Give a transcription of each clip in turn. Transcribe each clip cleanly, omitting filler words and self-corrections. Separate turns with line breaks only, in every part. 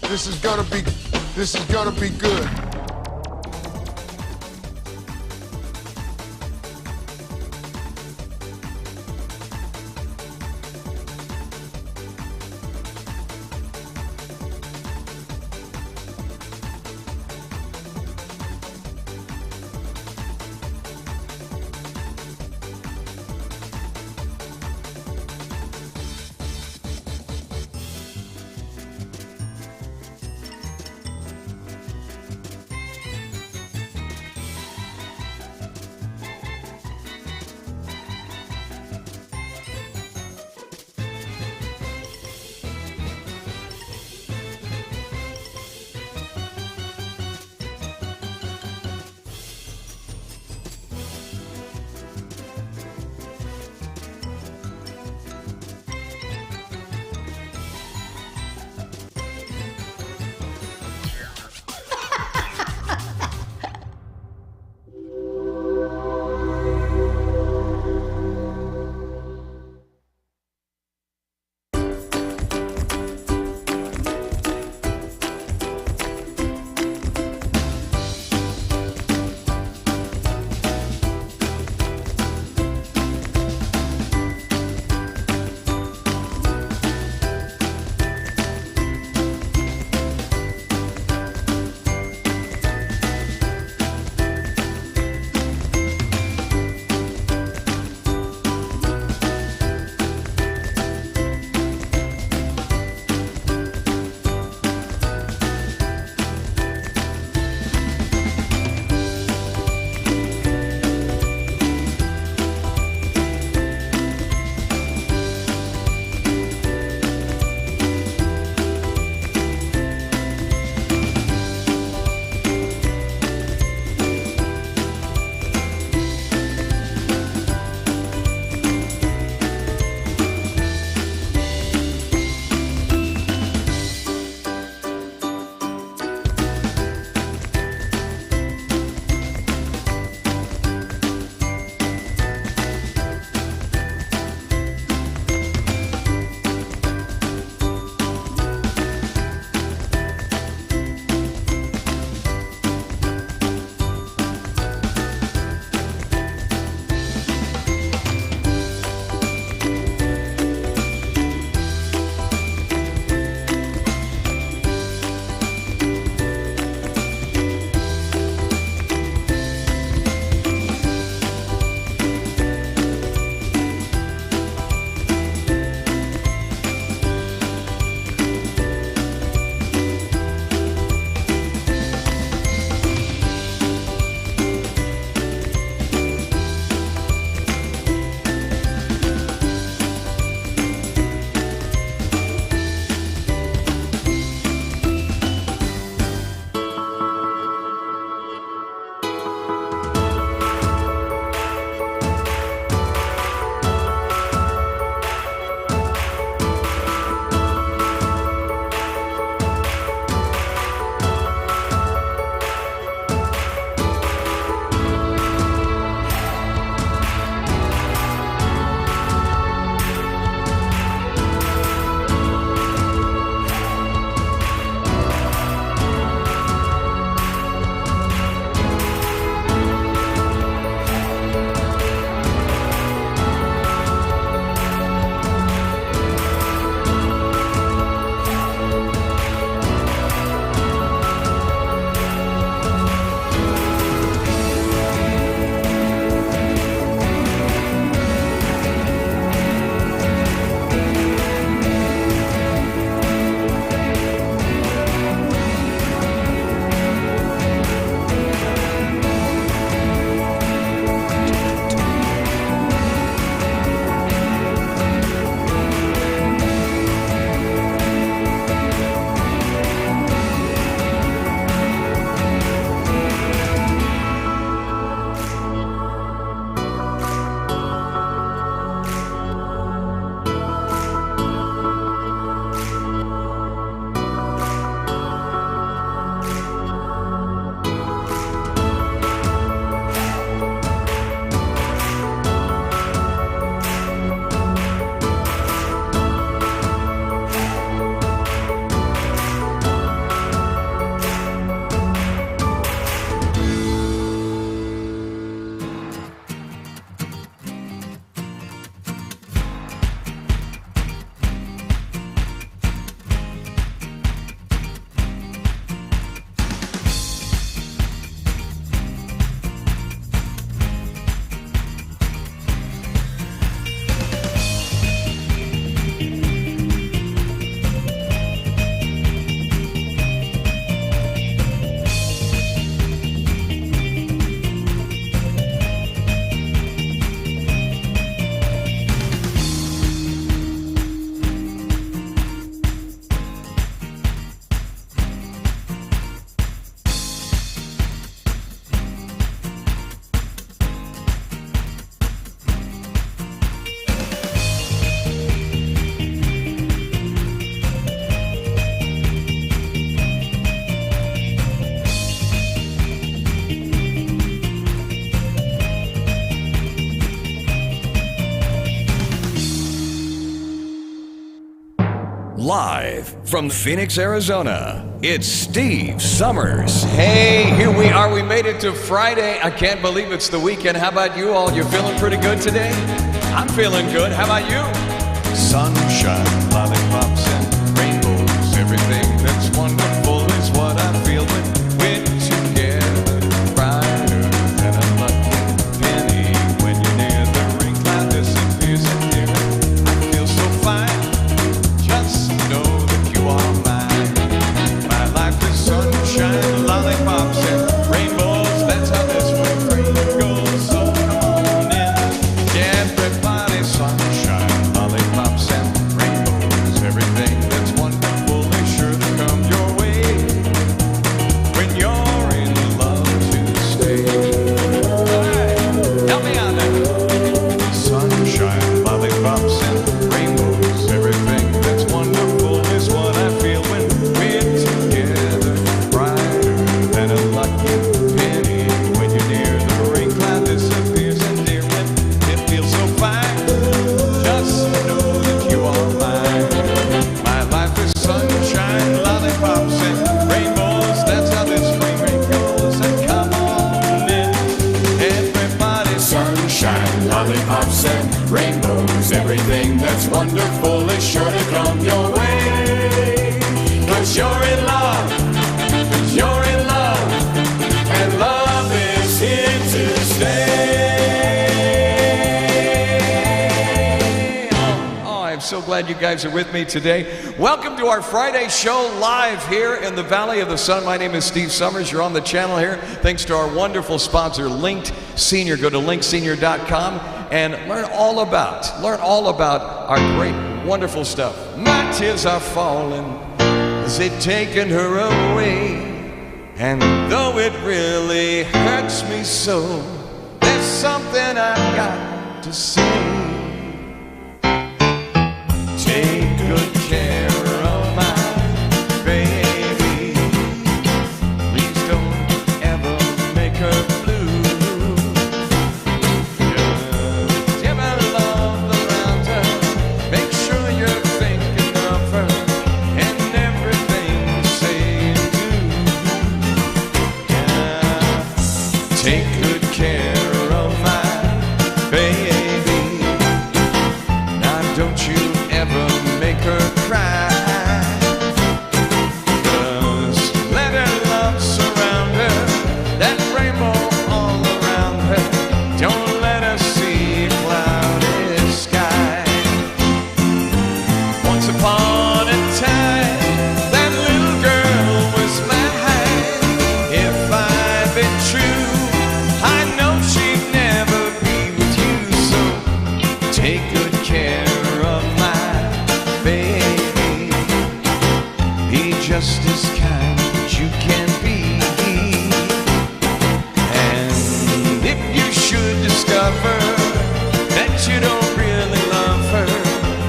This is gonna be good.
Live from Phoenix, Arizona, it's Steve Summers. Hey, here we are. We made it to Friday. I can't believe it's the weekend. How about you all? You feeling pretty good today? I'm feeling good. How about you? Sunshine, lollipops, and rainbows. Everything that's wonderful is what I feel when we're together. Brighter than a lucky penny. When you're near, the rain cloud disappears and near it. I feel so fine. Just know that you are mine. My life is sunshine, lollipops, and rainbows. That's how this refrain goes. So come on in, everybody. Sunshine, lollipops, and rainbows. Everything that's wonderful is sure to come your way when you're in love to stay. All right, help me out there. Sunshine, lollipops, and rainbows. Everything that's wonderful is what I feel when we're together. Brighter than a lucky penny. When you're near, the rain cloud disappears and dear, it feels so fine. Just know that you are mine. My life is sunshine, lollipops, and rainbows. That's how this rain goes. And come on in, everybody.
Sunshine, lollipops, and rainbows. Everything that's wonderful is sure to come your way. 'Cause you're in love, 'cause you're in love, and love is here to stay.
Oh, I'm so glad you guys are with me today. Welcome to our Friday show live here in the Valley of the Sun. My name is Steve Summers. You're on the channel here. Thanks to our wonderful sponsor, Linked Senior. Go to linksenior.com and learn all about our great, wonderful stuff. My tears are falling as they've taken her away. And though it really hurts me so, there's something I've got to say. Take good care of my baby. Please don't ever make her blue. Just give her love around her. Make sure you're thinking of her and everything you say and do. Yeah. Take good care of my baby. Now don't you ever make her cry. 'Cause let her love surround her, that rainbow all around her. Don't let her see a cloudy sky. Once upon a time, that little girl was mine. If I'd been true, I know she'd never be with you. So take good care of my baby. Be just as kind as you can be. And if you should discover that you don't really love her,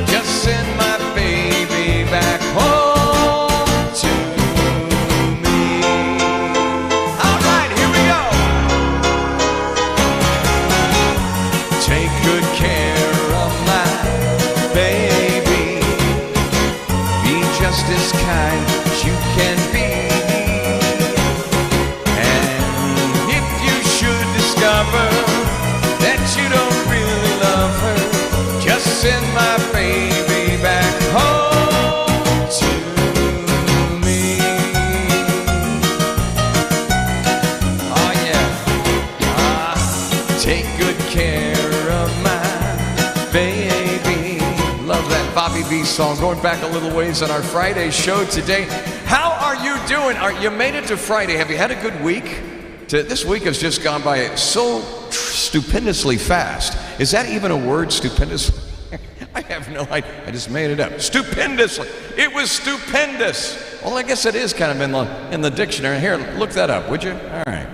just send my baby back home to me. All right, here we go. Take good care of my baby. Be just as kind as you can be. And if you should discover that you don't really love her, just send my baby back home to me. Oh yeah. Take good care of my baby. Love that Bobby V song. Going back a little ways on our Friday show today. How are you doing? You made it to Friday. Have you had a good week? This week has just gone by so stupendously fast. Is that even a word, stupendous? I have no idea. I just made it up. Stupendously. It was stupendous. Well, I guess it is kind of in the dictionary. Here, look that up, would you? All right.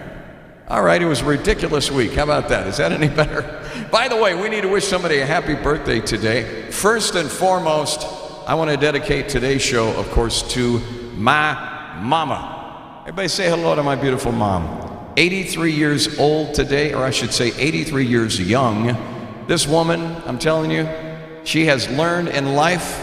All right, it was a ridiculous week. How about that? Is that any better? By the way, we need to wish somebody a happy birthday today. First and foremost, I want to dedicate today's show, of course, to my mama. Everybody say hello to my beautiful mom. 83 years old today, or I should say 83 years young. This woman, I'm telling you, she has learned in life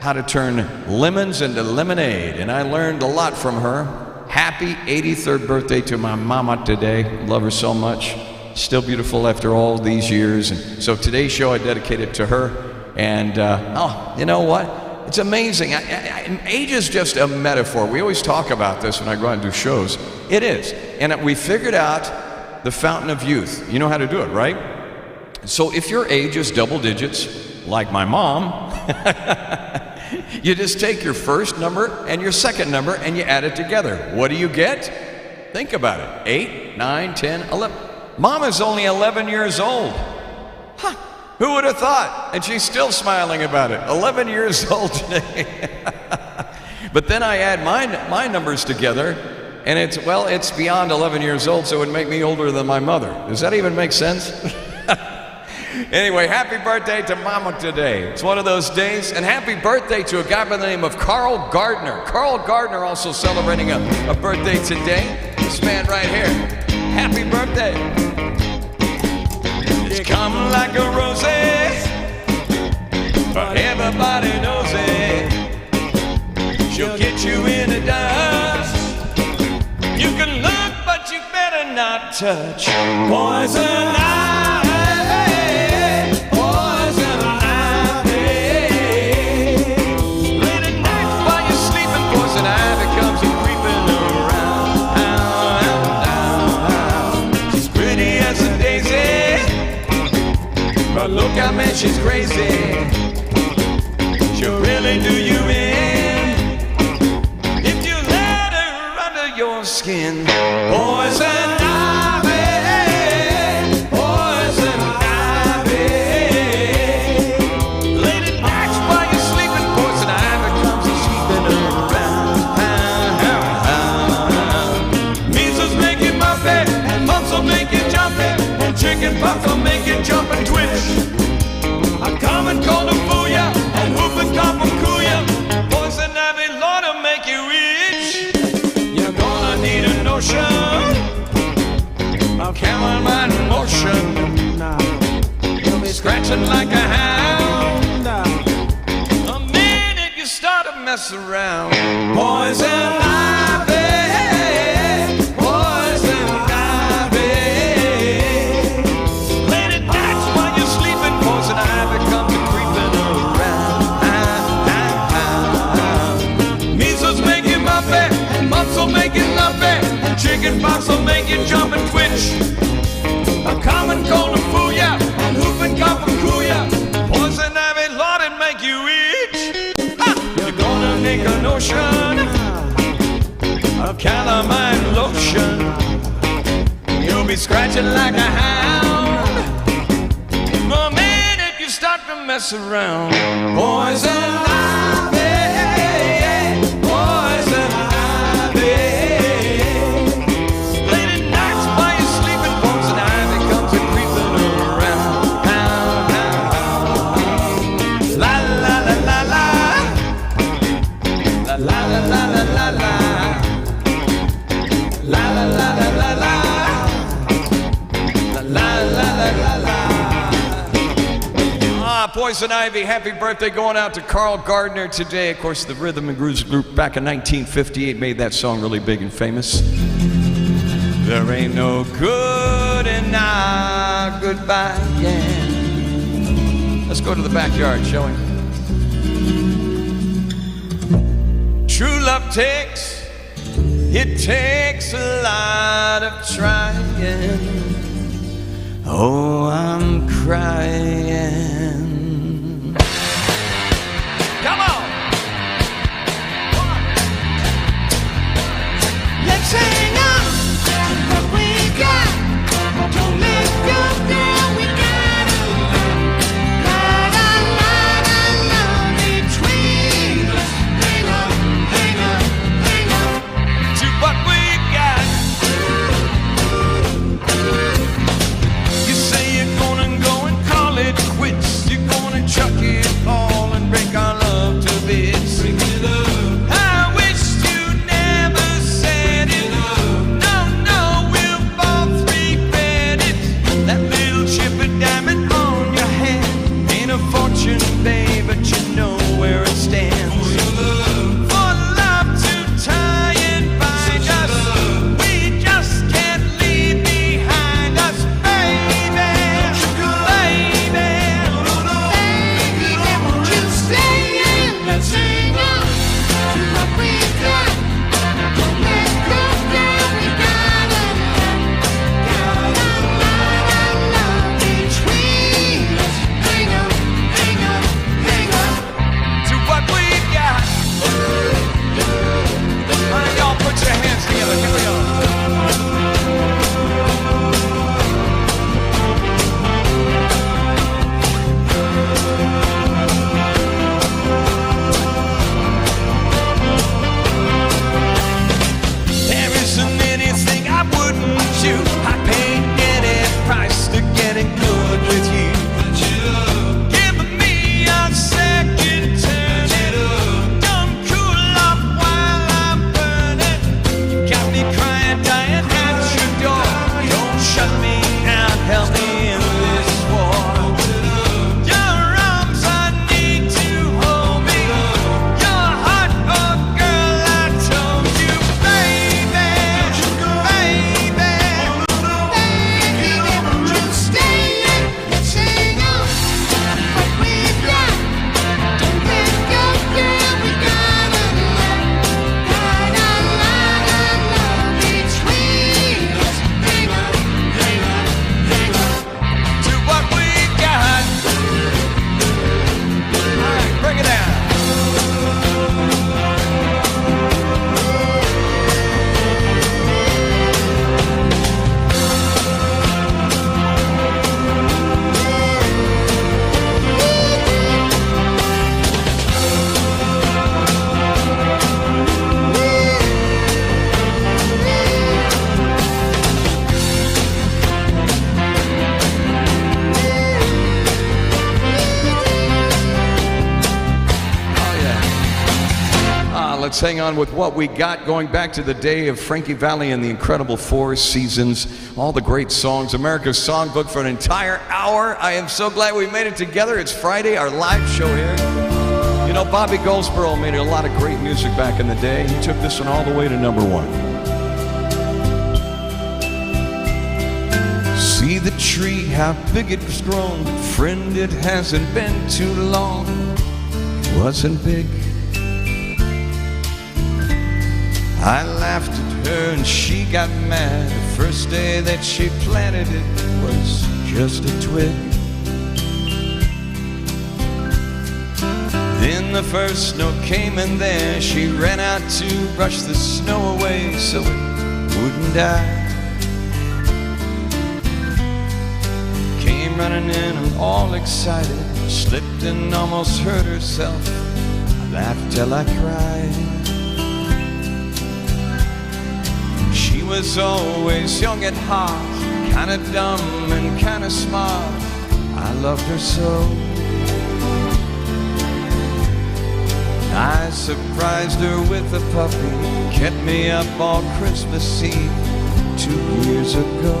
how to turn lemons into lemonade, and I learned a lot from her. Happy 83rd birthday to my mama today. Love her so much. Still beautiful after all these years. And so today's show I dedicated to her. And you know what? It's amazing. Age is just a metaphor. We always talk about this when I go out and do shows. It is. And we figured out the fountain of youth. You know how to do it, right? So if your age is double digits, like my mom, you just take your first number and your second number and you add it together. What do you get? Think about it. 8, 9, 10, 11. Mom is only 11 years old. Huh. Who would have thought? And she's still smiling about it. 11 years old today. But then I add my numbers together, and it's beyond 11 years old, so it would make me older than my mother. Does that even make sense? Anyway, happy birthday to Mama today. It's one of those days. And happy birthday to a guy by the name of Carl Gardner. Carl Gardner also celebrating a birthday today. This man right here. Happy birthday. You come like a rose, but everybody knows it. She'll get you in the dust. You can look, but you better not touch. Poison ivy, poison ivy. Late at night while you're sleeping, poison ivy comes and creeping around. She's pretty as a daisy, but look how man she's crazy. She'll really do you in if you let her under your skin. Poison ivy, poison ivy. Late at night while you're sleeping, poison ivy comes and sleeping around. Measles make you muffy, and mumps will make you jumpy, and chicken pox will make you jump and twitch. A common cold will fool ya, and whooping cough will cool ya. Poison ivy, Lord, will make you itch. You're gonna need a notion of chamomile lotion. You'll be scratching like a hound the minute you start to mess around. Poison ivy, poison ivy. Late at night while you're sleeping, poison ivy comes and creeping around. Measles make you muffy, and mumps will make you lumpy, and chicken pox will make you jump and twitch. A common cold will fool ya, and whooping cough will cool ya. Poison ivy, Lord, it make you itch. Ha! You're gonna make a notion of calamine lotion. You'll be scratching like a hound the minute you start to mess around. Poison ivy, poison ivy. Late at night while you're sleeping, poison ivy comes and creeping around. La la la la la, la la la la la la la, la la la la la la, la la la la la. Poison Ivy, happy birthday going out to Carl Gardner today. Of course, the Rhythm and Grooves group back in 1958 made that song really big and famous. There ain't no good in our goodbye, yeah. Let's go to the backyard, shall we? True love takes a lot of trying. Oh, I'm crying. Come on! Let's hang on to what we got. Don't let go, girl, we got a lot of love between us. Hang on, hang on, hang on to what we got. You say you're gonna go and call it quits. You're gonna chuck it all and break our love to bits. I wish you never said it. let's hang on with what we got, going back to the day of Frankie Valli and the incredible Four Seasons, all the great songs, America's Songbook for an entire hour. I am so glad we made it together. It's Friday, our live show here. You know, Bobby Goldsboro made a lot of great music back in the day. He took this one all the way to #1. See the tree, how big it was grown. Friend, it hasn't been too long. It wasn't big. I laughed at her and she got mad. The first day that she planted it was just a twig. Then the first snow came and there she ran out to brush the snow away so it wouldn't die. Came running in and all excited, slipped and almost hurt herself. I laughed till I cried. She was always young at heart, kinda dumb and kinda smart. I loved her so. I surprised her with a puppy, kept me up all Christmas Eve 2 years ago.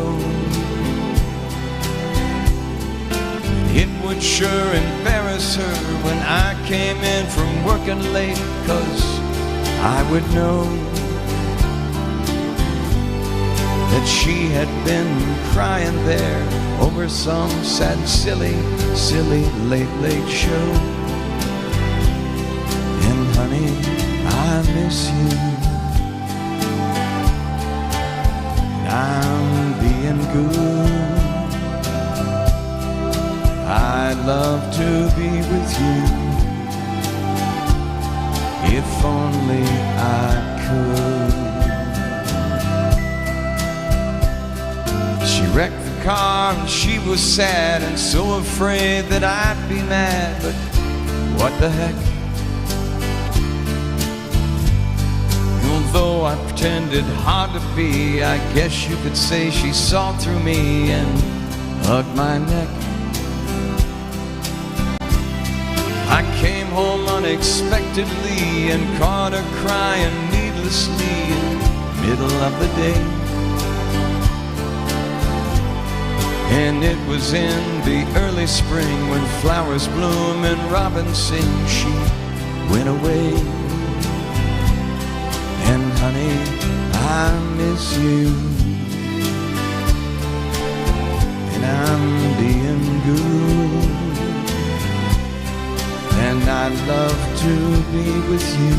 It would sure embarrass her when I came in from working late, 'cause I would know that she had been crying there over some sad, silly late show. And honey, I miss you. I'm being good. I'd love to be with you if only I could. She wrecked the car and she was sad and so afraid that I'd be mad, but what the heck? Although I pretended hard to be, I guess you could say she saw through me and hugged my neck. I came home unexpectedly and caught her crying needlessly in the middle of the day. And it was in the early spring when flowers bloom and robins sing. She went away. And honey, I miss you. And I'm being good. And I'd love to be with you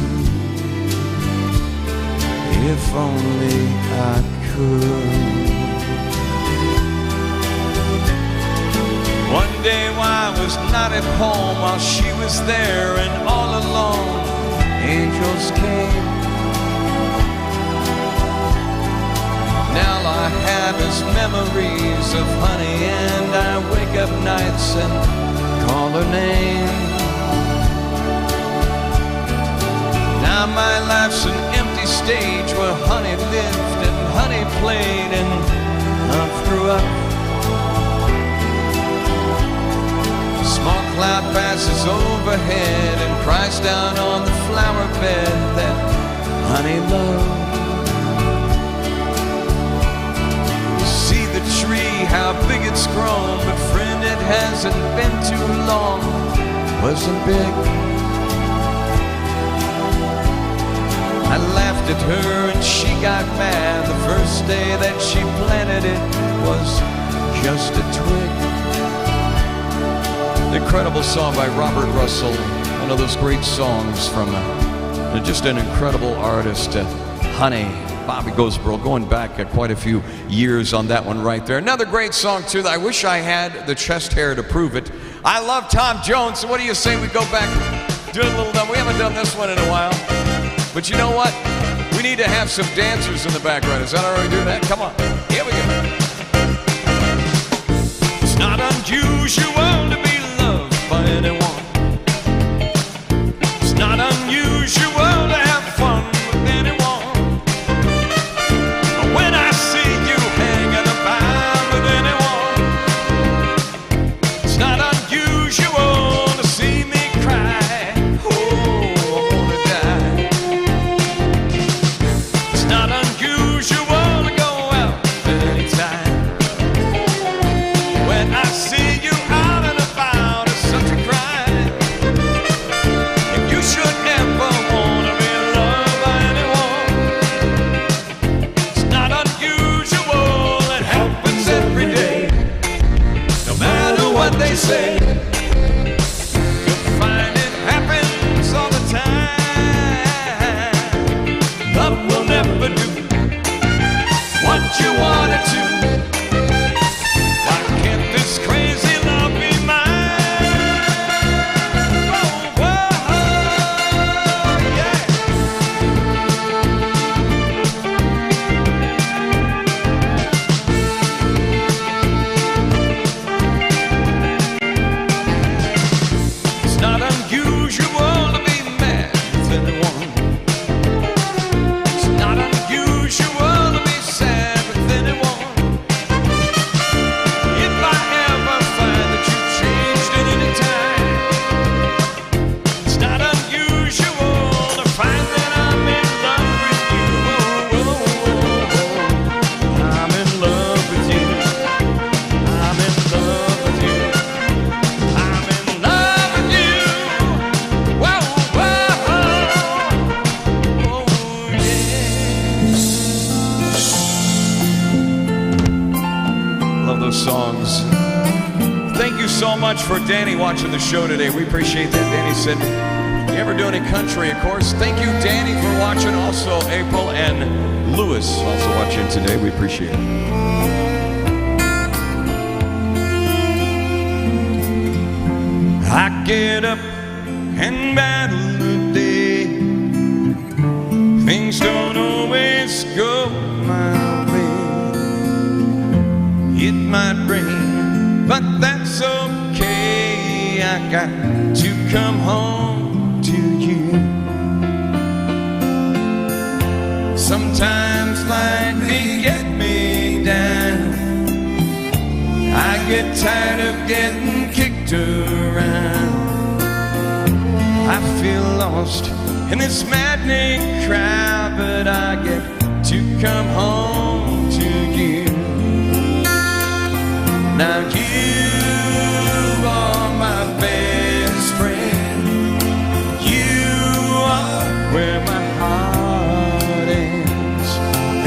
if only I could. One day while I was not at home, while she was there and all alone, angels came. Now all I have is memories of honey, and I wake up nights and call her name. Now my life's an empty stage where honey lived and honey played and love grew up. Small cloud passes overhead and cries down on the flower bed that honey loved. See the tree, how big it's grown, but friend, it hasn't been too long. Wasn't big. I laughed at her and she got mad. The first day that she planted it was just a twig. The incredible song by Robert Russell, one of those great songs from just an incredible artist, Honey, Bobby Goldsboro, going back quite a few years on that one right there. Another great song too that I wish I had the chest hair to prove it. I love Tom Jones, so what do you say we go back, do a little done. We haven't done this one in a while. But you know what? We need to have some dancers in the background. Is that all right to do that? Come on. Here we go. It's not unusual to be loved by anyone. It's not unusual to have fun with anyone. But when I see you hanging about with anyone, it's not unusual to see me cry. Oh, I wanna die. those songs. Thank you so much for Danny watching the show today. We appreciate that. Danny said, you ever do any country, of course. Thank you, Danny, for watching. Also, April and Lewis also watching today. We appreciate it. I get up and battle the day. Things don't always go my way. It might rain, but that's okay. I got to come home to you. Sometimes life can get me down. I get tired of getting kicked around. I feel lost in this maddening crowd, but I get to come home to you. Now you are my best friend. You are where my heart ends.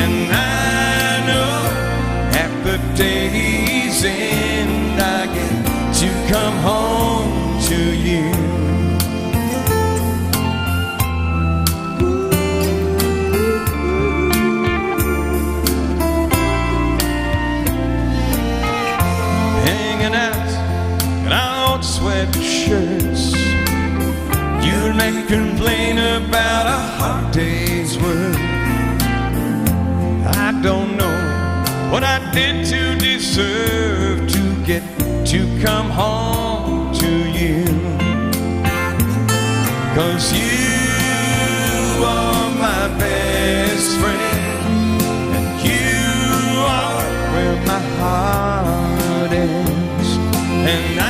And I know at the day's end I get to come home to you. Sweatshirts, you'd make a complaint about a hard day's work. I don't know what I did to deserve to get to come home to you. 'Cause you are my best friend, and you are where my heart is. And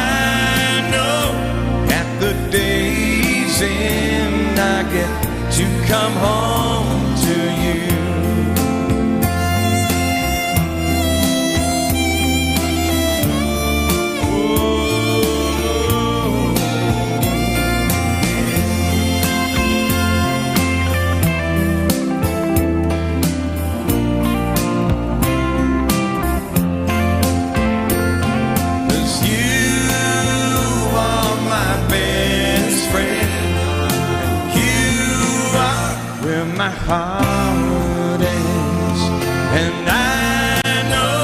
the day's end I get to come home to you. My heart is, and I know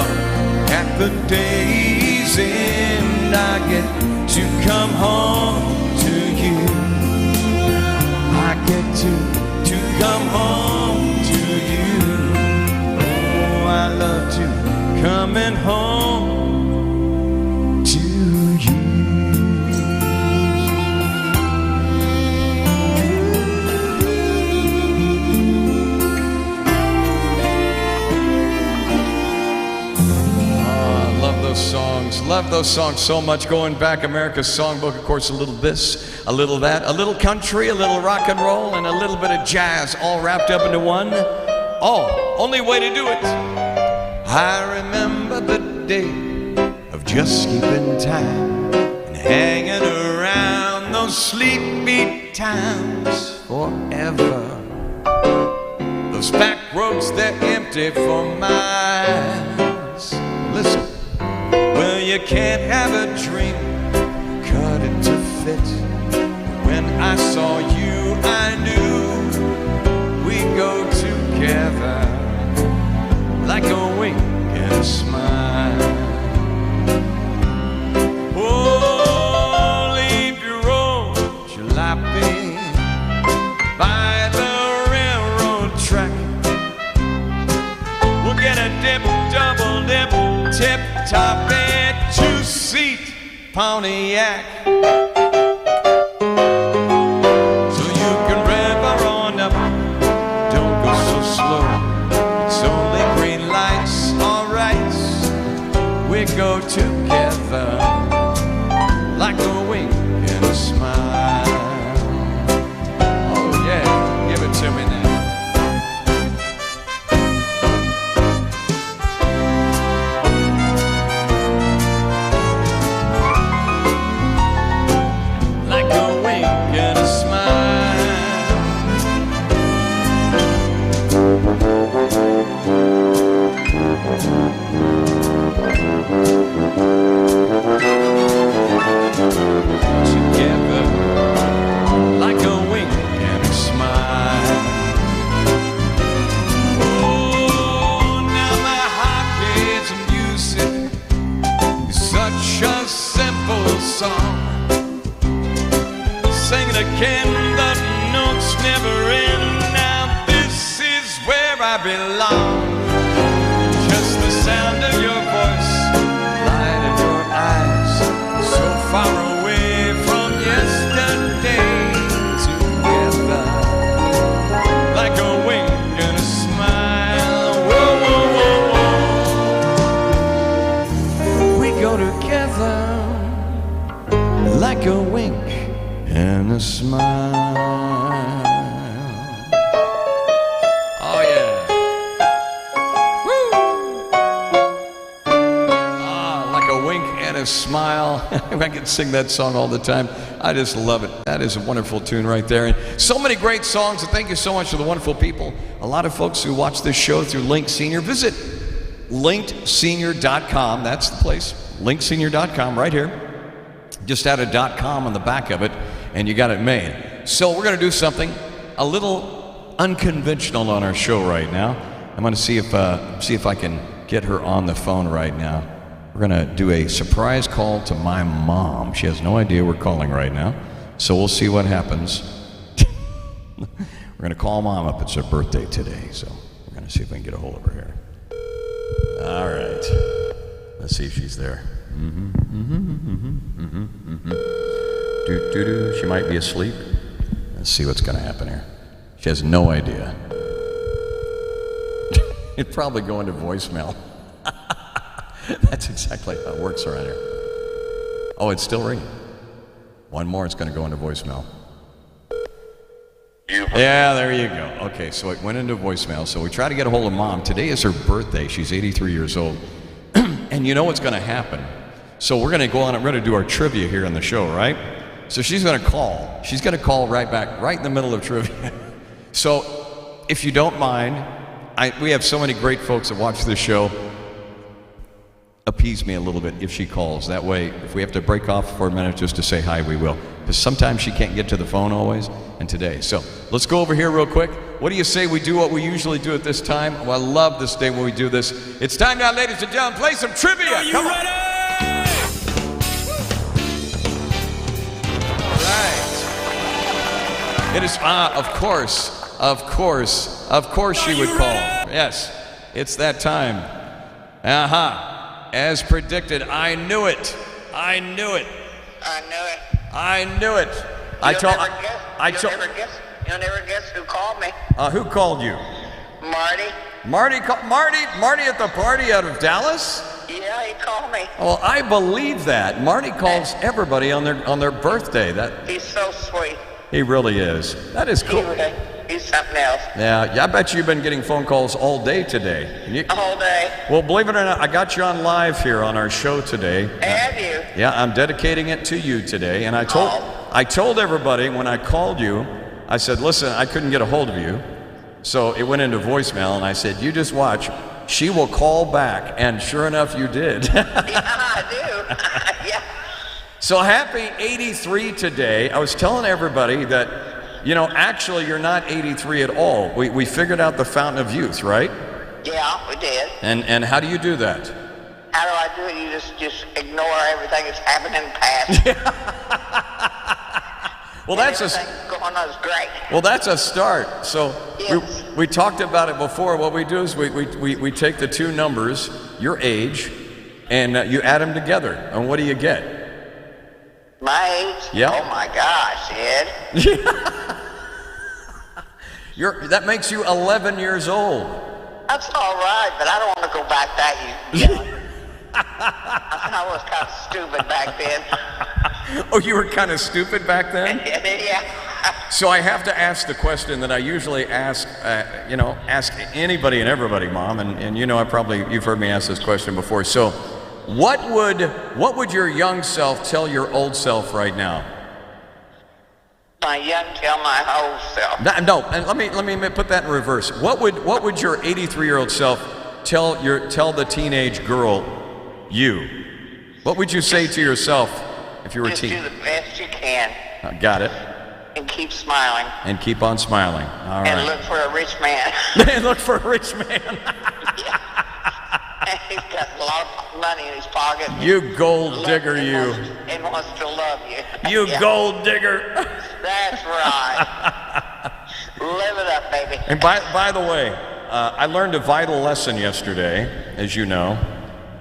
at the day's end I get to come home to you. I get to come home to you. Oh, I love to coming home to you. Love those songs so much. Going back, America's Songbook, of course, a little this, a little that, a little country, a little rock and roll, and a little bit of jazz, all wrapped up into one. Oh, only way to do it. I remember the day of just keeping time and hanging around those sleepy towns forever. Those back roads, they're empty for miles. Listen. Well, you can't have a dream, cut it to fit. When I saw you, I knew we'd go together like a wink and a smile. Oh, leave your old jalopy by the railroad track. We'll get a dip, double dip, tip top and two-seat Pontiac, so you can rev her on up. Don't go so slow, it's only green lights, alright. We go together like a wink and a smile. Oh yeah, give it to me now. long. Just the sound of your voice, light in your eyes, so far away from yesterday. Together, like a wink and a smile. Whoa, whoa, whoa, whoa. We go together, like a wink and a smile. Oh yeah. Woo! Like a wink and a smile. I can sing that song all the time. I just love it. That is a wonderful tune right there. And so many great songs. And thank you so much to the wonderful people. A lot of folks who watch this show through Link Senior. Visit linkedsenior.com. That's the place. linkedsenior.com right here. Just add a .com on the back of it, and you got it made. So we're going to do something a little unconventional on our show right now. I'm going to see if I can get her on the phone right now. We're going to do a surprise call to my mom. She has no idea we're calling right now, so we'll see what happens. We're going to call Mom up. It's her birthday today, so we're going to see if we can get a hold of her here. All right. Let's see if she's there. She might be asleep. Let's see what's going to happen here. She has no idea. It'd probably go into voicemail. That's exactly how it works around here. Oh, it's still ringing. One more, it's going to go into voicemail. Yeah, there you go. Okay, so it went into voicemail. So we try to get a hold of Mom. Today is her birthday. She's 83 years old. And you know what's going to happen. So we're going to go on and we're going to do our trivia here on the show, right? So she's going to call. She's going to call right back, right in the middle of trivia. So if you don't mind, we have so many great folks that watch this show. Appease me a little bit if she calls. That way, if we have to break off for a minute just to say hi, we will. Because sometimes she can't get to the phone always, and today. So let's go over here real quick. What do you say we do what we usually do at this time? Well, I love this day when we do this. It's time now, ladies and gentlemen, play some trivia.
Are you
Come on.
ready?
All right. It is, of course she would call. Yes, it's that time. As predicted, I knew it.
I knew it.
You'll
never guess who called me.
Who called you?
Marty.
Marty at the party out of Dallas?
Yeah, he called me.
Well, I believe that. Marty calls everybody on their birthday.
He's so sweet.
He really is. That is cool.
He's something else.
Yeah, I bet you've been getting phone calls all day today.
All day.
Well, believe it or not, I got you on live here on our show today.
Have you?
Yeah, I'm dedicating it to you today. And I told everybody when I called you, I said, listen, I couldn't get a hold of you. So it went into voicemail, and I said, you just watch. She will call back. And sure enough, you did.
Yeah, I do. Yeah.
So happy 83 today. I was telling everybody that, actually you're not 83 at all. We figured out the fountain of youth, right?
Yeah, we did.
And how do you do that?
How do I do it? You just ignore everything that's happened in the past.
Well, that's
going on is great.
Well, that's a start. So
yes.
we talked about it before. What we do is we take the two numbers, your age, and you add them together. And what do you get?
My age?
Yeah.
Oh my gosh, Ed.
That makes you 11 years old.
That's all right, but I don't want to go back that young. I was kind of stupid back then.
Oh, you were kind of stupid back then?
Yeah.
So I have to ask the question that I usually ask, ask anybody and everybody, Mom, and you've heard me ask this question before. So, what would your young self tell your old self right now?
My young tell my old self.
No, and let me put that in reverse. What would your 83-year-old self tell the teenage girl you? What would you say to yourself if you were a teen?
Just do the best you can.
Got it.
And keep smiling.
And keep on smiling. All right.
And look for a rich man.
And look for a rich man.
Yeah. He's got a lot of money in his pocket.
You gold digger, you.
And wants to love you.
You gold digger.
That's right. Live it up, baby.
And by the way, I learned a vital lesson yesterday, as you know.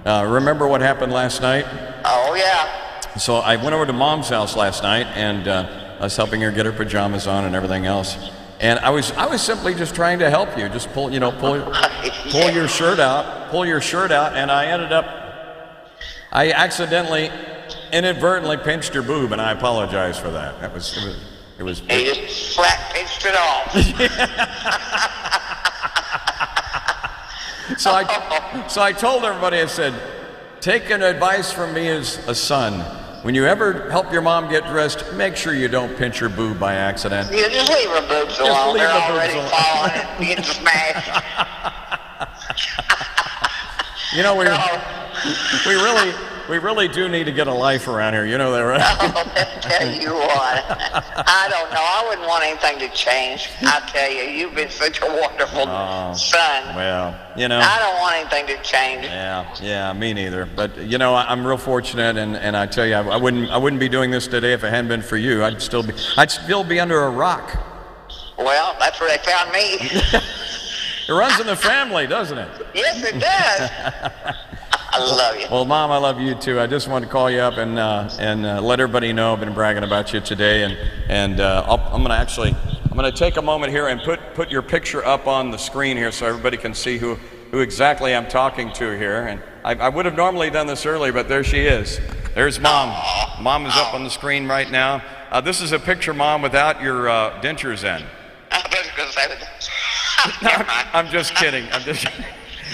Remember what happened last night?
Oh, yeah.
So I went over to Mom's house last night, and I was helping her get her pajamas on and everything else. And I was simply just trying to help you, just pull your shirt out, and I accidentally, inadvertently pinched your boob, and I apologize for that. It was.
You just flat pinched it off.
So I told everybody, I said, take an advice from me as a son. When you ever help your mom get dressed, make sure you don't pinch her boob by accident.
You just leave her boobs alone. They're already falling and getting smashed.
You know, we really do need to get a life around here. You know that, right?
Oh, I tell you what. I don't know. I wouldn't want anything to change. I tell you, you've been such a wonderful son.
Well, you know.
I don't want anything to change.
Yeah, me neither. But you know, I'm real fortunate, and I tell you, I wouldn't be doing this today if it hadn't been for you. I'd still be under a rock.
Well, that's where they found me.
It runs in the family, doesn't it?
Yes, it does. I love you.
Well, Mom, I love you too. I just wanted to call you up and let everybody know I've been bragging about you today, and I'm gonna take a moment here and put your picture up on the screen here so everybody can see who exactly I'm talking to here. And I would have normally done this earlier, but there she is. There's Mom. Mom is up on the screen right now. This is a picture, Mom, without your dentures in.
I was going to say that.
I'm just kidding.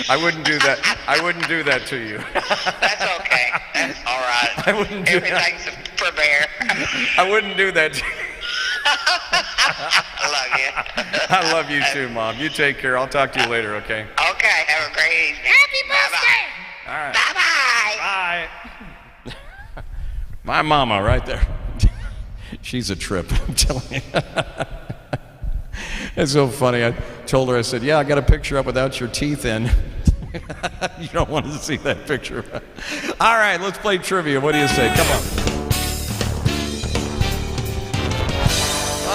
I wouldn't do that. I wouldn't do that to you.
That's okay. That's all right.
I wouldn't do that.
Everything's for bear.
I wouldn't do that to you.
I love you.
I love you too, Mom. You take care. I'll talk to you later, okay?
Okay. Have a great evening. Happy birthday.
All right.
Bye-bye.
Bye. My mama right there. She's a trip, I'm telling you. It's so funny. I told her, I said, yeah, I got a picture up without your teeth in. You don't want to see that picture. All right, let's play trivia. What do you say? Come on.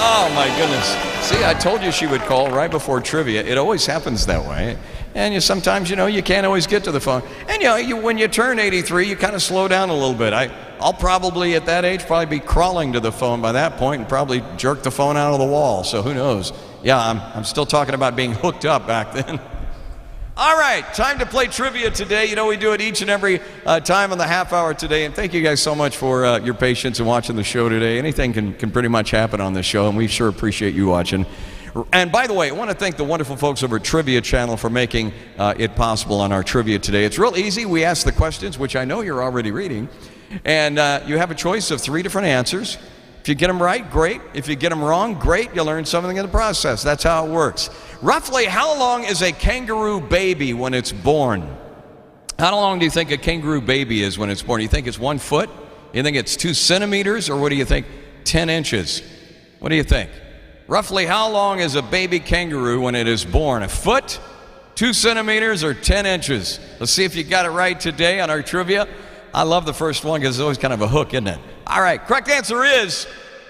Oh, my goodness. See, I told you she would call right before trivia. It always happens that way. And sometimes, you can't always get to the phone. And, when you turn 83, you kind of slow down a little bit. I'll probably, at that age, be crawling to the phone by that point and probably jerk the phone out of the wall. So who knows? Yeah, I'm still talking about being hooked up back then. All right, time to play trivia today. We do it each and every time on the half hour today. And thank you guys so much for your patience in watching the show today. Anything can pretty much happen on this show, and we sure appreciate you watching. And by the way, I want to thank the wonderful folks over at Trivia Channel for making it possible on our trivia today. It's real easy. We ask the questions, which I know you're already reading, and you have a choice of 3 different answers. If you get them right, great. If you get them wrong, great. You learn something in the process. That's how it works. Roughly, how long is a kangaroo baby when it's born? How long do you think a kangaroo baby is when it's born? Do you think it's 1 foot? You think it's 2 centimeters? Or what do you think? 10 inches? What do you think? Roughly, how long is a baby kangaroo when it is born? 1 foot, 2 centimeters, or 10 inches? Let's see if you got it right today on our trivia. I love the first one because it's always kind of a hook, isn't it? All right, correct answer is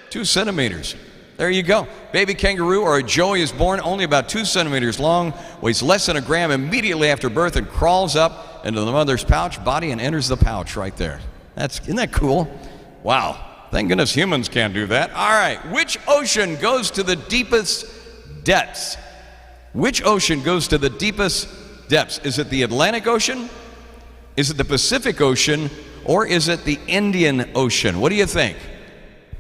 2 centimeters. There you go. Baby kangaroo or a joey is born only about 2 centimeters long, weighs less than a gram immediately after birth, and crawls up into the mother's pouch body and enters the pouch right there. Isn't that cool? Wow. Thank goodness humans can't do that. All right, which ocean goes to the deepest depths? Which ocean goes to the deepest depths? Is it the Atlantic Ocean? Is it the Pacific Ocean? Or is it the Indian Ocean? What do you think?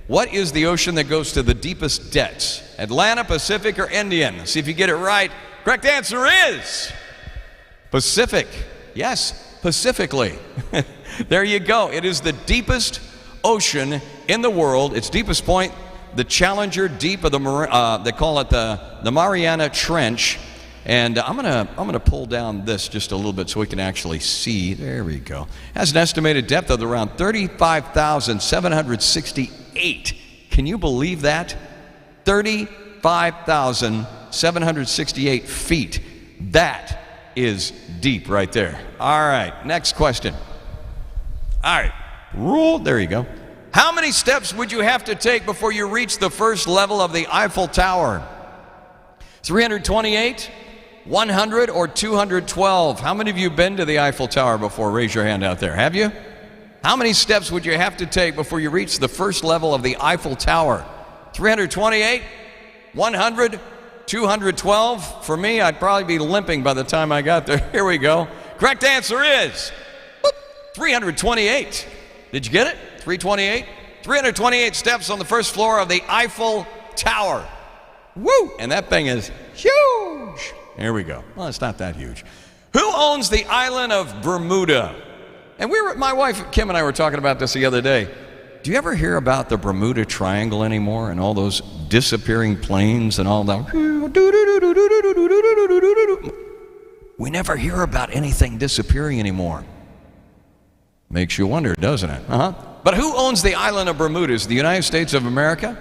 What is the ocean that goes to the deepest depths? Atlantic, Pacific, or Indian? See if you get it right. Correct answer is Pacific. Yes, Pacifically. There you go. It is the deepest ocean in the world. Its deepest point, the Challenger Deep of they call it the Mariana Trench. And I'm gonna pull down this just a little bit so we can actually see. There we go. Has an estimated depth of around 35,768. Can you believe that? 35,768 feet. That is deep right there. All right, next question. All right, there you go. How many steps would you have to take before you reach the first level of the Eiffel Tower? 328, 100 or 212? How many of you been to the Eiffel Tower before? Raise your hand out there. Have you? How many steps would you have to take before you reach the first level of the Eiffel Tower? 328? 100? 212? For me, I'd probably be limping by the time I got there. Here we go. Correct answer is 328. Did you get it? 328? 328 steps on the first floor of the Eiffel Tower. Woo! And that thing is huge. Here we go. Well, it's not that huge. Who owns the island of Bermuda? And my wife Kim and I were talking about this the other day. Do you ever hear about the Bermuda Triangle anymore and all those disappearing planes and all that? We never hear about anything disappearing anymore. Makes you wonder, doesn't it? But who owns the island of Bermuda? Is it the United States of America?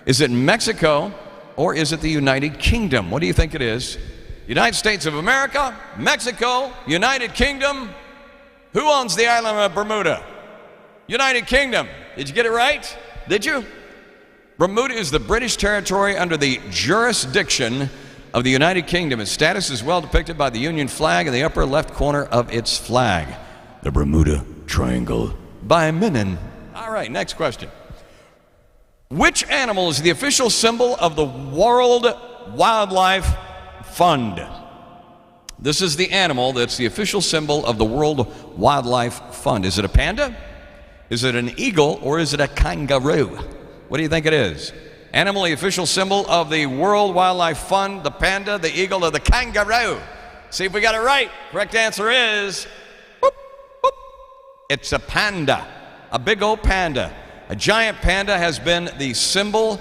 Is it Mexico? Or is it the United Kingdom? What do you think it is? United States of America, Mexico, United Kingdom. Who owns the island of Bermuda? United Kingdom. Did you get it right? Did you? Bermuda is the British territory under the jurisdiction of the United Kingdom. Its status is well depicted by the Union flag in the upper left corner of its flag. The Bermuda Triangle by Minin. All right, next question. Which animal is the official symbol of the World Wildlife Fund? This is the animal that's the official symbol of the World Wildlife Fund. Is it a panda? Is it an eagle? Or is it a kangaroo? What do you think it is? Animal, the official symbol of the World Wildlife Fund, the panda, the eagle, or the kangaroo? See if we got it right. Correct answer is whoop, whoop. It's a panda, a big old panda. A giant panda has been the symbol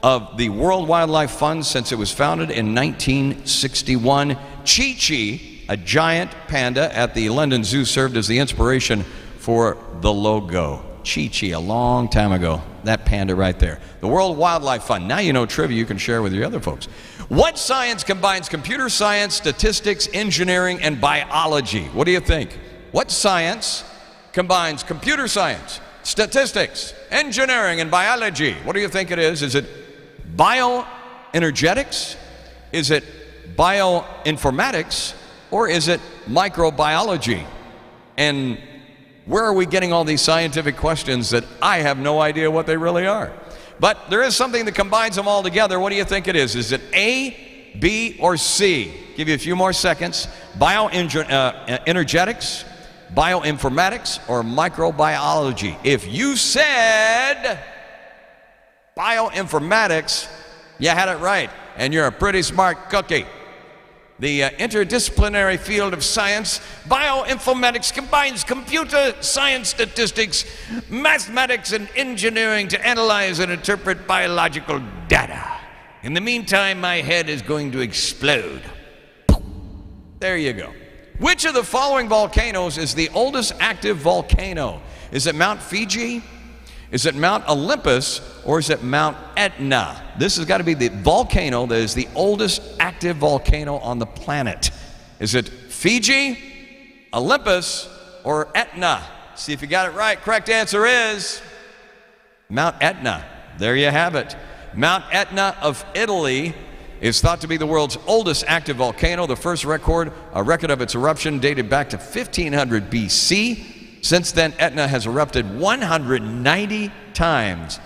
of the World Wildlife Fund since it was founded in 1961. Chi-Chi, a giant panda at the London Zoo, served as the inspiration for the logo. Chi-Chi, a long time ago. That panda right there. The World Wildlife Fund. Now you know trivia you can share with your other folks. What science combines computer science, statistics, engineering, and biology? What do you think? What science combines computer science, statistics, engineering, and biology? What do you think it is? Is it bioenergetics? Is it bioinformatics? Or is it microbiology? And where are we getting all these scientific questions that I have no idea what they really are? But there is something that combines them all together. What do you think it is? Is it A, B, or C? Give you a few more seconds. Bioenergetics, bioinformatics, or microbiology? If you said bioinformatics, you had it right, and you're a pretty smart cookie. The interdisciplinary field of science, bioinformatics, combines computer science, statistics, mathematics, and engineering to analyze and interpret biological data. In the meantime, my head is going to explode. There you go. Which of the following volcanoes is the oldest active volcano? Is it Mount Fuji? Is it Mount Olympus? Or is it Mount Etna? This has got to be the volcano that is the oldest active volcano on the planet. Is it Fiji, Olympus, or Etna? See if you got it right. Correct answer is Mount Etna. There you have it. Mount Etna of Italy is thought to be the world's oldest active volcano. The first record of its eruption dated back to 1500 BC. Since then, Etna has erupted 190 times.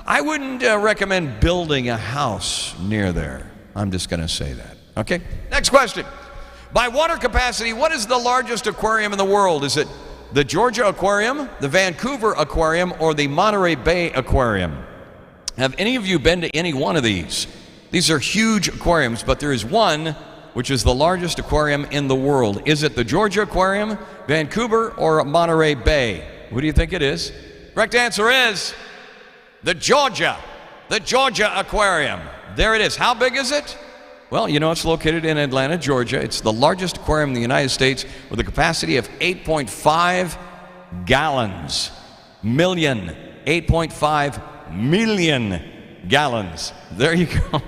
I wouldn't recommend building a house near there. I'm just going to say that. Okay? Next question. By water capacity, what is the largest aquarium in the world? Is it the Georgia Aquarium, the Vancouver Aquarium, or the Monterey Bay Aquarium? Have any of you been to any one of these? These are huge aquariums, but there is one which is the largest aquarium in the world. Is it the Georgia Aquarium, Vancouver, or Monterey Bay? Who do you think it is? Correct answer is the Georgia Aquarium. There it is. How big is it? Well, you know, it's located in Atlanta, Georgia. It's the largest aquarium in the United States with a capacity of 8.5 gallons. 8.5 million gallons. There you go.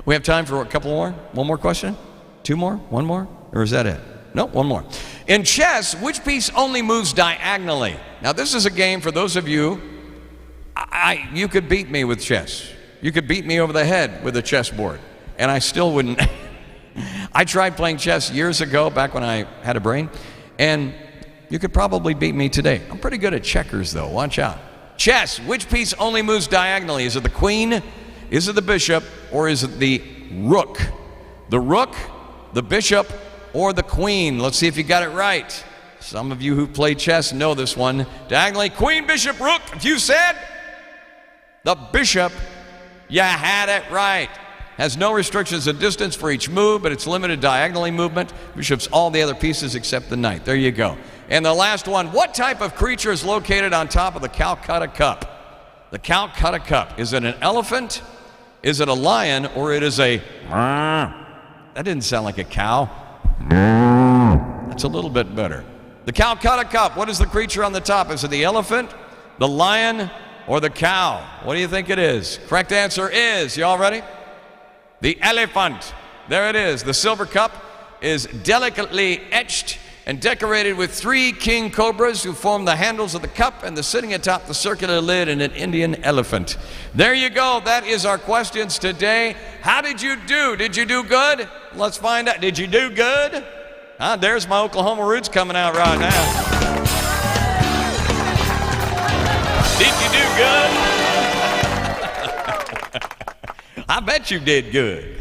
We have time for a couple more? One more question? Two more? One more? Or is that it? No, one more. In chess, which piece only moves diagonally? Now, this is a game for those of you, you could beat me with chess. You could beat me over the head with a chessboard, and I still wouldn't. I tried playing chess years ago, back when I had a brain, and you could probably beat me today. I'm pretty good at checkers, though. Watch out. Chess, which piece only moves diagonally? Is it the queen, is it the bishop, or is it the rook? The rook, the bishop, or the queen? Let's see if you got it right. Some of you who play chess know this one. Diagonally, queen, bishop, rook. If you said the bishop, you had it right. Has no restrictions of distance for each move, but it's limited diagonally movement. Bishop's all the other pieces except the knight. There you go. And the last one, what type of creature is located on top of the Calcutta Cup? The Calcutta Cup. Is it an elephant? Is it a lion? Or it is a... That didn't sound like a cow. That's a little bit better. The Calcutta Cup, what is the creature on the top? Is it the elephant, the lion, or the cow? What do you think it is? Correct answer is, you all ready? The elephant. There it is. The silver cup is delicately etched and decorated with 3 king cobras who form the handles of the cup, and the sitting atop the circular lid in an Indian elephant. There you go. That is our questions today. How did you do? Did you do good? Let's find out. Did you do good? There's my Oklahoma roots coming out right now. Did you do good? I bet you did good.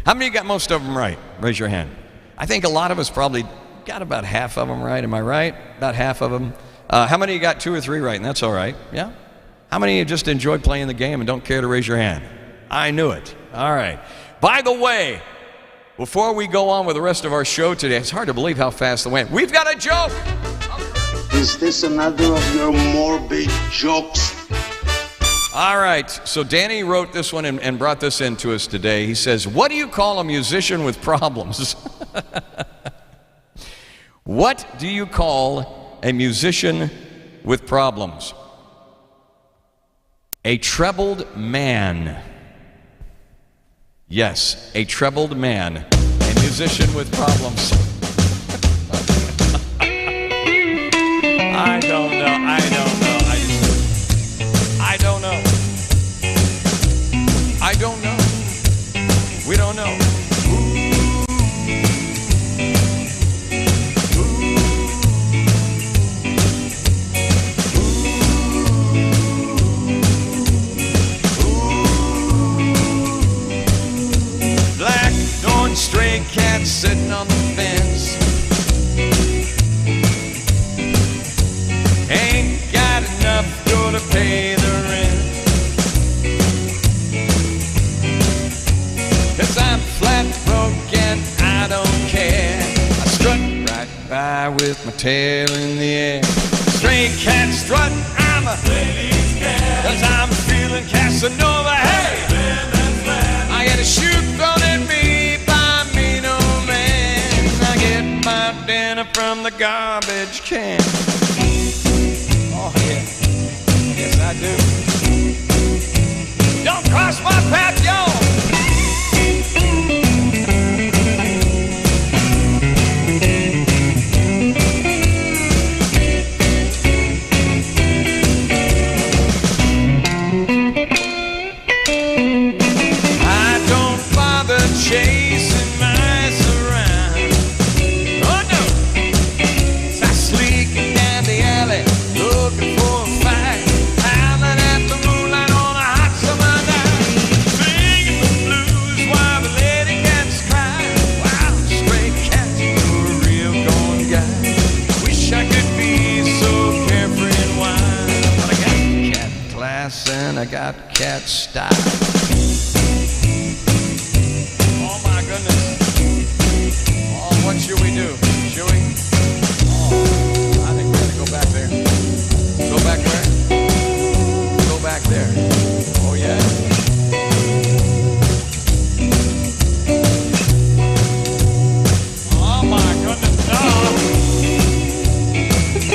How many got most of them right? Raise your hand. I think a lot of us probably got about half of them right. Am I right? About half of them. How many of you got 2 or 3 right? And that's all right. Yeah? How many of you just enjoy playing the game and don't care to raise your hand? I knew it. All right. By the way, before we go on with the rest of our show today, it's hard to believe how fast it went. We've got a joke.
Is this another of your morbid jokes?
All right, so Danny wrote this one and brought this in to us today. He says, what do you call a musician with problems? What do you call a musician with problems? A trebled man. Yes, a trebled man. A musician with problems. I don't know. I don't know. I don't know. I don't know. We don't know. Black North stray cat sitting on the fence. Ain't got enough dough to pay the rent. 'Cause I'm flat broke and I don't care. I strut right by with my tail in the air. Stray cat strut, I'm a ladies' cat. 'Cause I'm feeling Casanova. Hey! I get a shoe thrown at me by mean old man. I get my dinner from the garbage can. Oh, yeah. Yes, I do. Don't cross my path, y'all. I don't bother chasing mice around. Oh, no. I sleek down the alley looking for a fight. Howling at the moonlight on a hot summer night. Singing the blues while the lady cats cry. Wow, stray cats, you're a real gone guy. Wish I could be so carefree and wild. But I got cat class and I got cat style. Oh my goodness. Oh, what should we do? Should we? Oh, I think we have to go back there. Go back where? Go back there. Oh, yeah. Oh, my goodness. No.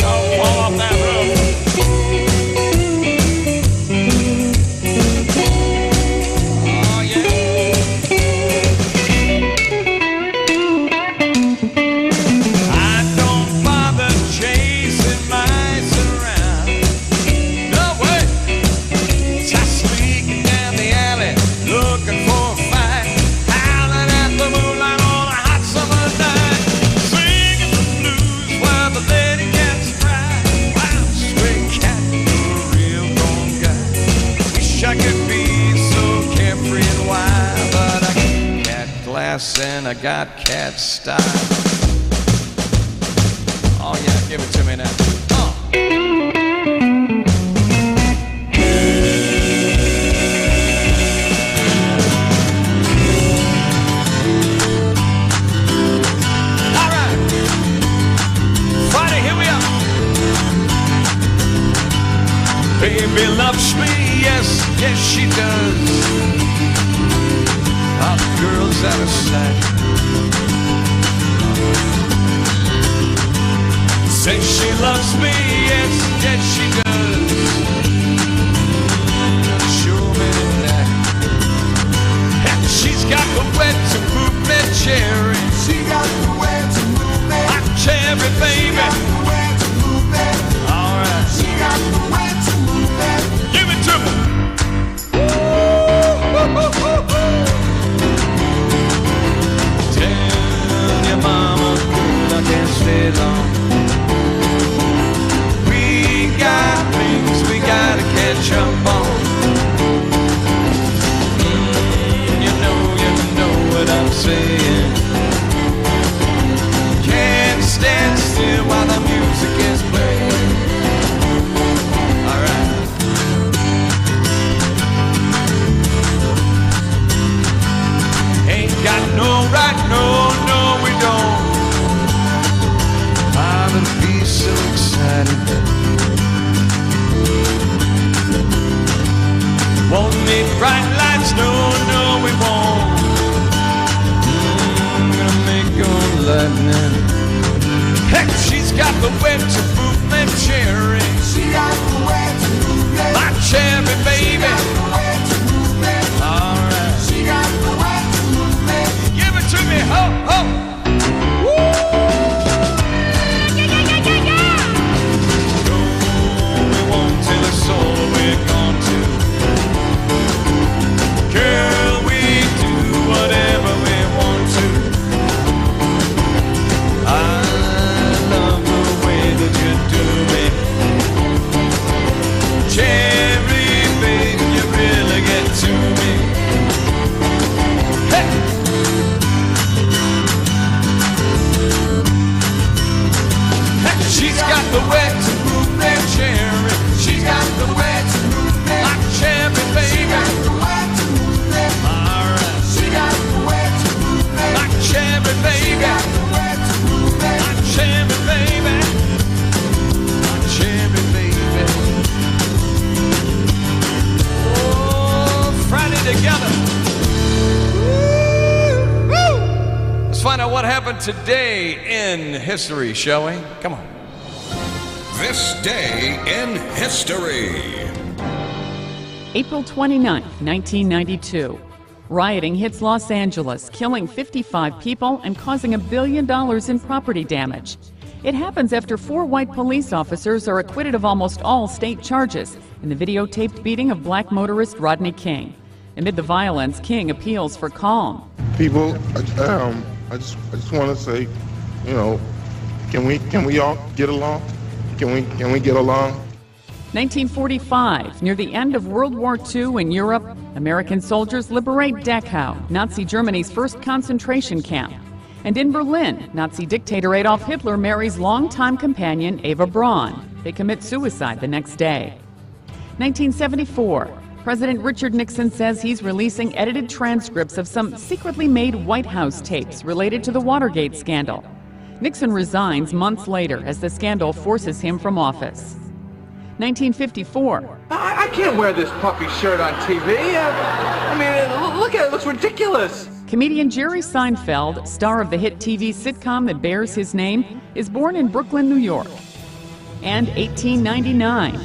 Don't fall off that roof. and I got cat style. Oh yeah, give it to me now. All right, Friday, here we are. Baby loves me, yes, yes she does. All the girls out of sight say she loves me, yes, yes she does. Show me tonight. And she's got the wet to move me cherry.
She got the way to move me.
I'm cherry, baby.
She got the way to move me.
All right,
She got the way to move me.
give it to me. Tell your mama I can't stay long. We got things we gotta catch up on. You know what I'm saying. Can't stand still while the music is playing. All right. Ain't got no right, no, we don't. I'm gonna be so excited. Won't need bright lights, no, we won't. Gonna make on lightning. Heck, she's got the way to move me cherry.
She got the way to move me.
My cherry, baby.
She got the way to move me.
All right,
She got the way to move me.
give it to me, ho, ho. We won't till it's all we're gone to. Girl, we do whatever we want to. I love the way that you do me. Cherry, baby, you really get to me. Hey! Hey, she's got the way to move me, cherry. She's got the way to move me. My cherry,
She
baby.
got the way to move me.
All right.
She got the way to move me.
My cherry,
She
baby.
got the way to move me.
My cherry, baby. My cherry, baby. Oh, Friday together. Woo! Let's find out what happened today in history, shall we? Come on.
This day in history.
April 29, 1992. Rioting hits Los Angeles, killing 55 people and causing $1 billion in property damage. It happens after 4 white police officers are acquitted of almost all state charges in the videotaped beating of black motorist Rodney King. Amid the violence, King appeals for calm.
People, I just want to say, you know, can we all get along? Can we get along?
1945, near the end of World War II in Europe, American soldiers liberate Dachau, Nazi Germany's first concentration camp. And in Berlin, Nazi dictator Adolf Hitler marries longtime companion Eva Braun. They commit suicide the next day. 1974, President Richard Nixon says he's releasing edited transcripts of some secretly made White House tapes related to the Watergate scandal. Nixon resigns months later as the scandal forces him from office. 1954,
I can't wear this puppy shirt on TV. I mean, look at it. It looks ridiculous.
comedian Jerry Seinfeld, star of the hit TV sitcom that bears his name, is born in Brooklyn, New York. And 1899.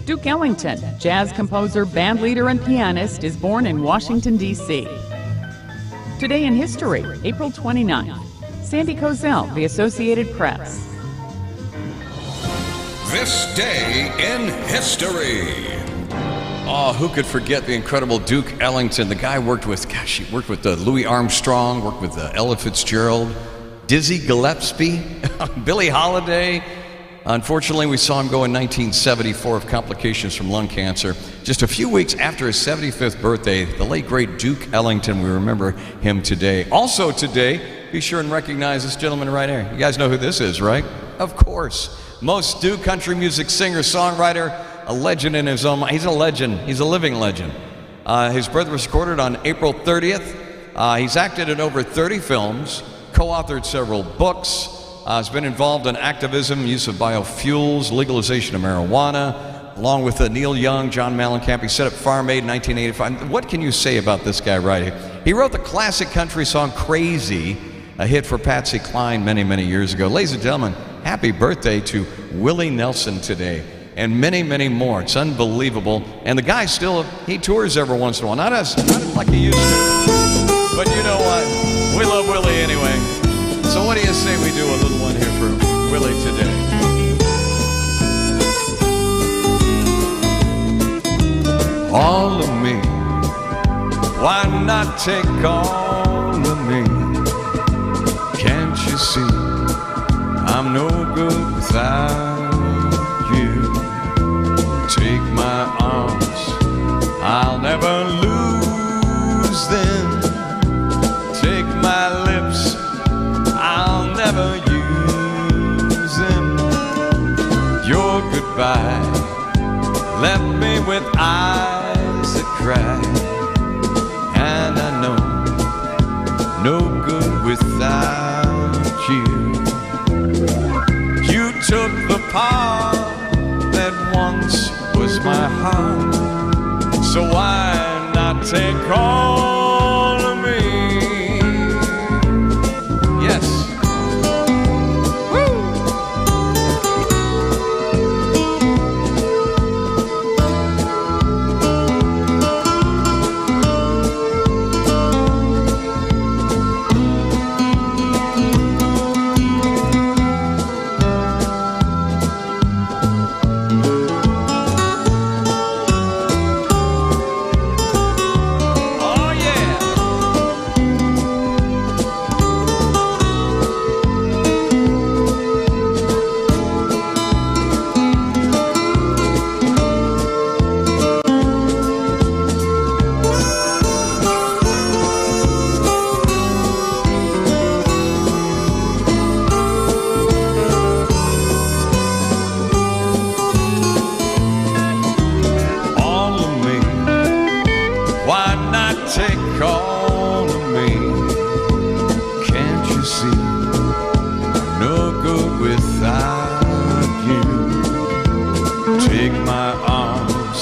Duke Ellington, jazz composer, bandleader, and pianist, is born in Washington, D.C. Today in history, April 29th. Sandy Kozel, The Associated Press.
This day in history.
Oh, who could forget the incredible Duke Ellington? The guy worked with, he worked with Louis Armstrong, worked with Ella Fitzgerald, Dizzy Gillespie, Billie Holiday, Unfortunately, we saw him go in 1974 of complications from lung cancer. Just a few weeks after his 75th birthday, the late, great Duke Ellington, we remember him today. Also today, be sure and recognize this gentleman right here. You guys know who this is, right? Of course. Most Duke country music singer, songwriter, a legend in his own mind. He's a legend. He's a living legend. His birth was recorded on April 30th. He's acted in over 30 films, co-authored several books, has been involved in activism, use of biofuels, legalization of marijuana, along with Neil Young, John Mellencamp. He set up Farm Aid in 1985. What can you say about this guy right here? He wrote the classic country song Crazy, a hit for Patsy Cline many, many years ago. Ladies and gentlemen, happy birthday to Willie Nelson today, and many, many more. It's unbelievable. And the guy still, he tours every once in a while. Not like he used to. But you know what? We love Willie anyway. So what do you say we do a little one here for Willie today? All of me, why not take all of me? Can't you see I'm no good without you? Take my arms, I'll never lose them. Take my lips, I'll never use them. Your goodbye left me with eyes that cry, and I know no good without you. You took the part that once was my heart, so why not take all of me? Yes. Take all of me. Can't you see I'm no good without you? Take my arms,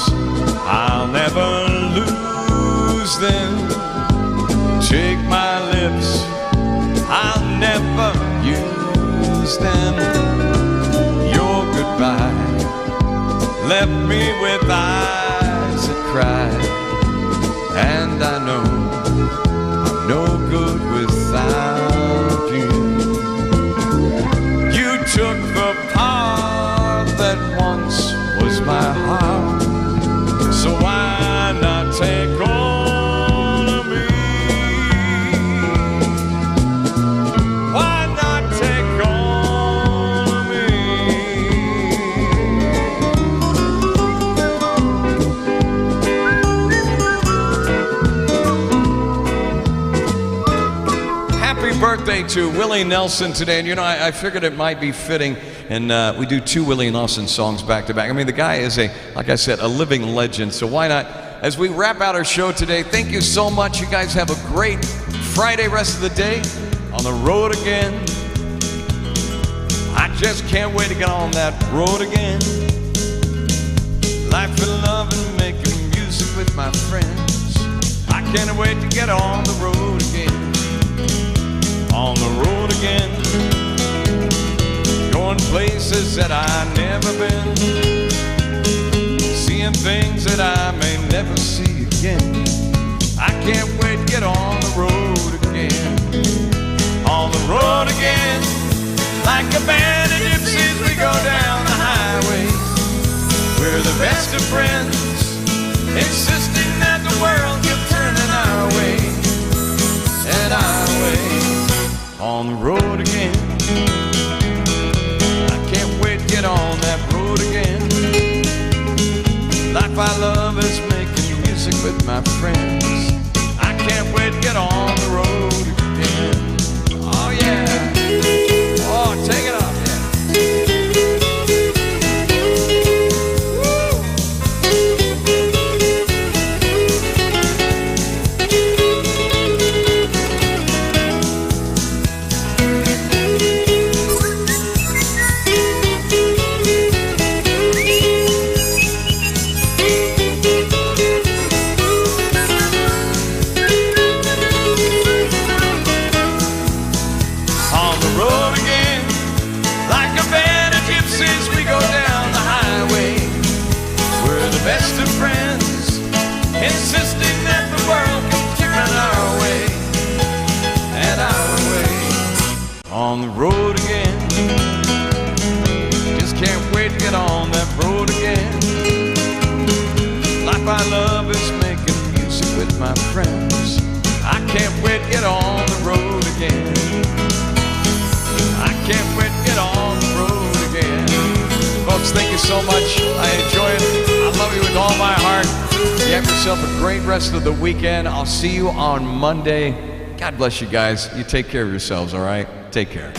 I'll never lose them. Take my lips, I'll never use them. Your goodbye left me with eyes that cry, and I know I'm no good without you. You took the part that once was my heart, so why not take all of me? Why not take all of me? Happy birthday to Willie Nelson today. And you know, I figured it might be fitting, and we do two Willie Nelson songs back to back. I mean, the guy is like I said, a living legend. So why not, as we wrap out our show today, thank you so much. You guys have a great Friday rest of the day. On the road again. I just can't wait to get on that road again. Life and love and making music with my friends. I can't wait to get on the road again. On the road again, going places that I've never been, seeing things that I may never see again. I can't wait to get on the road again. On the road again, like a band of gypsies we go down the highway. We're the best of friends, insisting that the world keep turning our way and our way. On the road again, I can't wait to get on with my friends. I can't wait to get on the road again. Oh yeah. Oh, take it off, yeah. Best of friends, insisting that the world can turn our way, and our way. On the road again, just can't wait to get on that road again. Life I love is making music with my friends. I can't wait to get on the road again. I can't wait to get on the road again. Folks, thank you so much. I enjoy it. I love you with all my heart. You have yourself a great rest of the weekend. I'll see you on Monday. God bless you guys. You take care of yourselves, all right? Take care.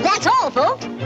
That's all, folks.